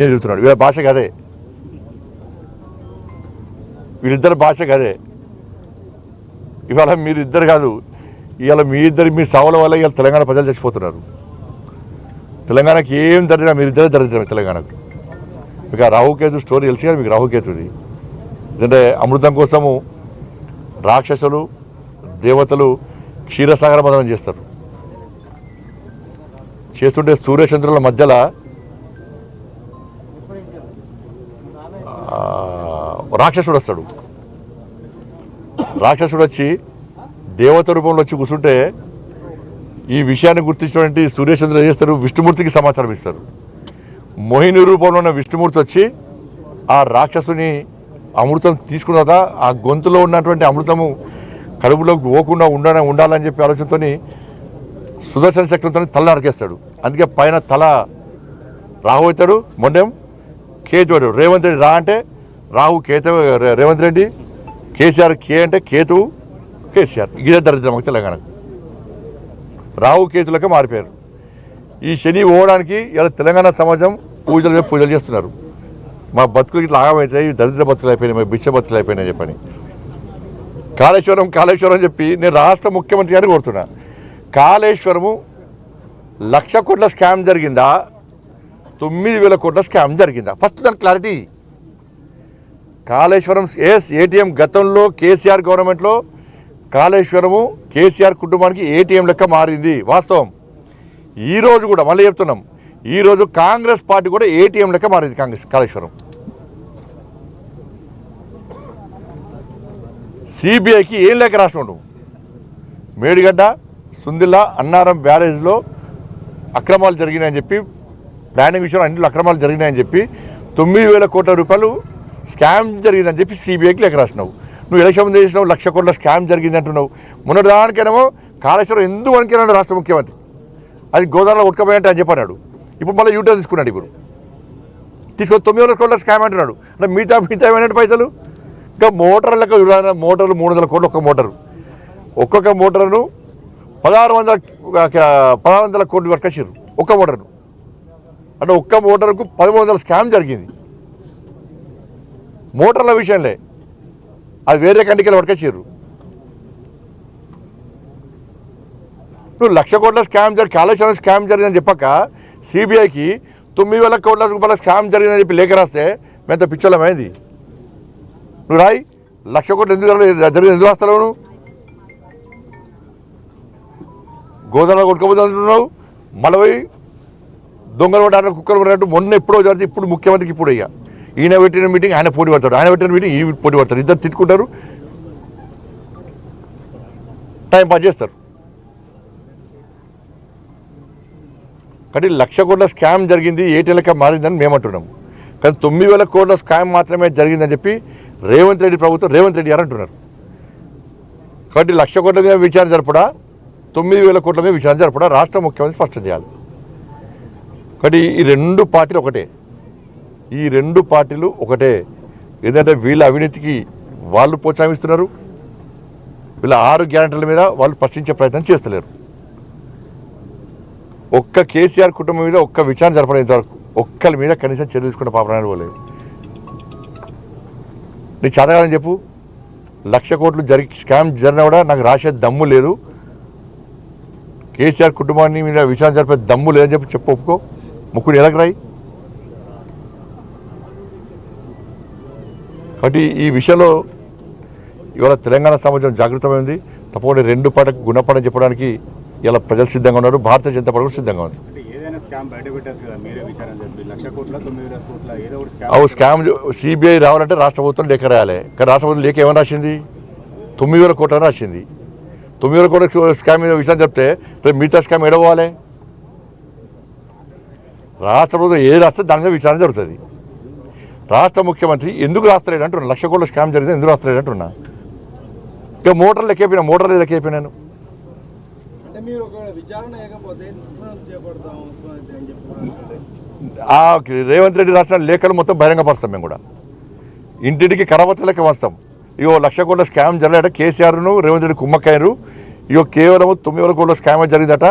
తిరుగుతున్నాడు. వీళ్ళ భాష కదే, వీళ్ళిద్దరి భాష కదే. ఇవాళ మీరు ఇద్దరు కాదు, ఇవాళ మీ సావుల వల్ల ఇవాళ తెలంగాణ ప్రజలు చచ్చిపోతున్నారు. తెలంగాణకి ఏం దరిద్రం, మీరిద్దరే దరిద్రమే తెలంగాణకు. మీకు ఆ రాహుకేతు స్టోరీ తెలిసి కదా మీకు, రాహుకేతుది. ఎందుకంటే అమృతం కోసము రాక్షసులు దేవతలు క్షీరసాగర మదనం చేస్తారు. చేస్తుంటే సూర్యచంద్రుల మధ్యలో రాక్షసుడు వస్తాడు. రాక్షసుడు వచ్చి దేవత రూపంలో వచ్చి కూర్చుంటే ఈ విషయాన్ని గుర్తించినటువంటి సూర్యచంద్రులు ఏం చేస్తారు, విష్ణుమూర్తికి సమాచారం ఇస్తారు. మోహిని రూపంలో ఉన్న విష్ణుమూర్తి వచ్చి ఆ రాక్షసుని అమృతం తీసుకున్న తర్వాత ఆ గొంతులో ఉన్నటువంటి అమృతము కడుపులోకి పోకుండా ఉండాలని చెప్పి ఆలోచనతో సుదర్శన చక్రంతో తల నరికేస్తాడు. అందుకే పైన తల రాహు అవుతాడు, మొండెం కేతు. రేవంత్ రెడ్డి రా అంటే రాహు, కేతు రేవంత్ రెడ్డి, కేసీఆర్ కే అంటే కేతువు కేసీఆర్. ఇదే దరిద్రం తెలంగాణకు. రాహు కేతులకే మారిపోయారు. ఈ శని పోవడానికి ఇలా తెలంగాణ సమాజం పూజలు చేస్తున్నారు. మా బతుకులు ఇట్లా ఆగమవుతాయి, దరిద్ర బతుకులు అయిపోయినాయి, మా బిచ్చ బతుకులు అయిపోయినాయి చెప్పని. కాళేశ్వరం చెప్పి నేను రాష్ట్ర ముఖ్యమంత్రి గారిని కోరుతున్నా, కాళేశ్వరము 1,00,000 కోట్ల స్కామ్ జరిగిందా, 9,000 కోట్ల స్కామ్ జరిగిందా? ఫస్ట్ దాని క్లారిటీ. కాళేశ్వరం ఏటీఎం గతంలో కేసీఆర్ గవర్నమెంట్లో కాళేశ్వరము కేసీఆర్ కుటుంబానికి ఏటీఎం లెక్క మారింది, వాస్తవం. ఈరోజు కూడా మళ్ళీ చెప్తున్నాం, ఈరోజు కాంగ్రెస్ పార్టీ కూడా ఏటీఎం లెక్క మారింది కాళేశ్వరం. సిబిఐకి ఏం లేక రాసినాడు, మేడిగడ్డ సుందిల్లా అన్నారం బ్యారేజ్లో అక్రమాలు జరిగినాయని చెప్పి, ప్లానింగ్ విషయంలో అన్నింటిలో అక్రమాలు జరిగినాయని చెప్పి 9,000 కోట్ల రూపాయలు స్కామ్ జరిగిందని చెప్పి సిబిఐకి లేక రాసినావు. నువ్వు ఎలక్షన్ ముందు చేసినావు 1,00,000 కోట్ల స్కామ్ జరిగింది అంటున్నావు. మొన్నటిదానికేనేమో కాళేశ్వరం ఎందుకు వనికినాడు రాష్ట్ర ముఖ్యమంత్రి, అది గోదావరిలో ఉడకపోయాయంటే అని చెప్పన్నాడు. ఇప్పుడు మళ్ళీ యూటర్న్ తీసుకున్నాడు. ఇప్పుడు తీసుకొని 9,000 కోట్ల స్కామ్ అంటున్నాడు. అంటే మిగతా ఏమైనా పైసలు ఇంకా మోటార్లకు మోటార్లు 300 కోట్లు ఒక్క మోటారు, ఒక్కొక్క మోటార్ను 1,600 కోట్లు వరకు వచ్చారు ఒక్క మోటార్ను. అంటే ఒక్క మోటార్కు 1,300 స్కామ్ జరిగింది మోటార్ల విషయంలో. అది వేరే కంటికి వరకు వచ్చారు. నువ్వు 1,00,000 కోట్ల స్కామ్ కాళేశ్వరం స్కామ్ జరిగిందని చెప్పక సిబిఐకి 9,000 కోట్ల రూపాయల స్కామ్ జరిగిందని చెప్పి లేఖ రాస్తే మేంత పిచ్చలమైంది. నువ్వు రాయి 1,00,000 కోట్లు ఎందుకు రాస్తావు? నువ్వు గోదావరి కొట్టుకోబోతు అంటున్నావు, మళ్ళీ దొంగలు పడ్డారు, కుక్కలు పడ్డట్టు. మొన్న ఎప్పుడో జరిగితే ఇప్పుడు ముఖ్యమంత్రికి ఇప్పుడు అయ్యా ఈయన పెట్టిన మీటింగ్ ఆయన పోటీ పడతాడు, ఆయన పెట్టిన మీటింగ్ ఈ పోటీ పడతారు. ఇద్దరు తిట్టుకుంటారు, టైం పాస్ చేస్తారు. కానీ 1,00,000 కోట్ల స్కామ్ జరిగింది, ఏటీఎల్గా మారిందని మేము అంటున్నాము. కానీ 9,000 కోట్ల స్కామ్ మాత్రమే జరిగిందని చెప్పి రేవంత్ రెడ్డి ప్రభుత్వం, రేవంత్ రెడ్డి గారు అంటున్నారు. కాబట్టి 1,00,000 కోట్ల మీద విచారణ జరపడా, 9,000 కోట్ల మీద విచారణ జరపడా రాష్ట్ర ముఖ్యమంత్రి స్పష్టం చేయాలి. కాబట్టి ఈ రెండు పార్టీలు ఒకటే. ఏంటంటే వీళ్ళ అవినీతికి వాళ్ళు ప్రోత్సహిస్తున్నారు, వీళ్ళ 6 గ్యారెంటీల మీద వాళ్ళు ప్రశ్నించే ప్రయత్నం చేస్తలేరు. ఒక్క కేసీఆర్ కుటుంబం మీద ఒక్క విచారణ జరపడం వరకు ఒక్కరి మీద కనీసం చర్య తీసుకున్న పాపనాడు పోలేదు. నీకు చదవాలని చెప్పు, 1,00,000 కోట్లు స్కామ్ జరిగినా కూడా నాకు రాసే దమ్ము లేదు, కేసీఆర్ కుటుంబాన్ని మీద విచారణ జరిపే దమ్ము లేదని చెప్పి ఒప్పుకో. ముక్కుడు ఎలాగ రాయి. కాబట్టి ఈ విషయంలో ఇవాళ తెలంగాణ సమాజం జాగృతమైంది. తప్పకుండా రెండు పార్టీలకు గుణపాఠం చెప్పడానికి ఇలా ప్రజలు సిద్ధంగా ఉన్నారు, భారతీయ జనతా పార్టీ కూడా సిద్ధంగా ఉంది. స్కామ్ సిబిఐ రావాలంటే రాష్ట్ర ప్రభుత్వం లేఖ రాయాలి. కానీ రాష్ట్ర ప్రభుత్వం లేఖ ఏమని రాసింది, 9,000 కోట్ల రాసింది. 9,000 కోట్ల స్కామ్ మీద విషయం చెప్తే మిగతా స్కామ్ ఎడవాలి. రాష్ట్ర ప్రభుత్వం ఏది రాస్తే దాని మీద విచారణ జరుగుతుంది. రాష్ట్ర ముఖ్యమంత్రి ఎందుకు రాస్తలేడు అంటున్నా, 1,00,000 కోట్ల స్కామ్ జరిగితే ఎందుకు రాస్తలేడు అంటున్నా. ఇక మోటార్లు లెక్కపోయినా రేవంత్ రెడ్డి రాసిన లేఖలు మొత్తం బహిరంగపరుస్తాం. మేము కూడా ఇంటింటికి కరపత్ర లెక్క వస్తాం. ఇగో 1,00,000 కోట్ల స్కామ్ జరిగాట, కేసీఆర్ను రేవంత్ రెడ్డి కుమ్మక్కయ్యారు, ఇగో కేవలం 9,000 కోట్ల స్కామ్ జరిగిందట,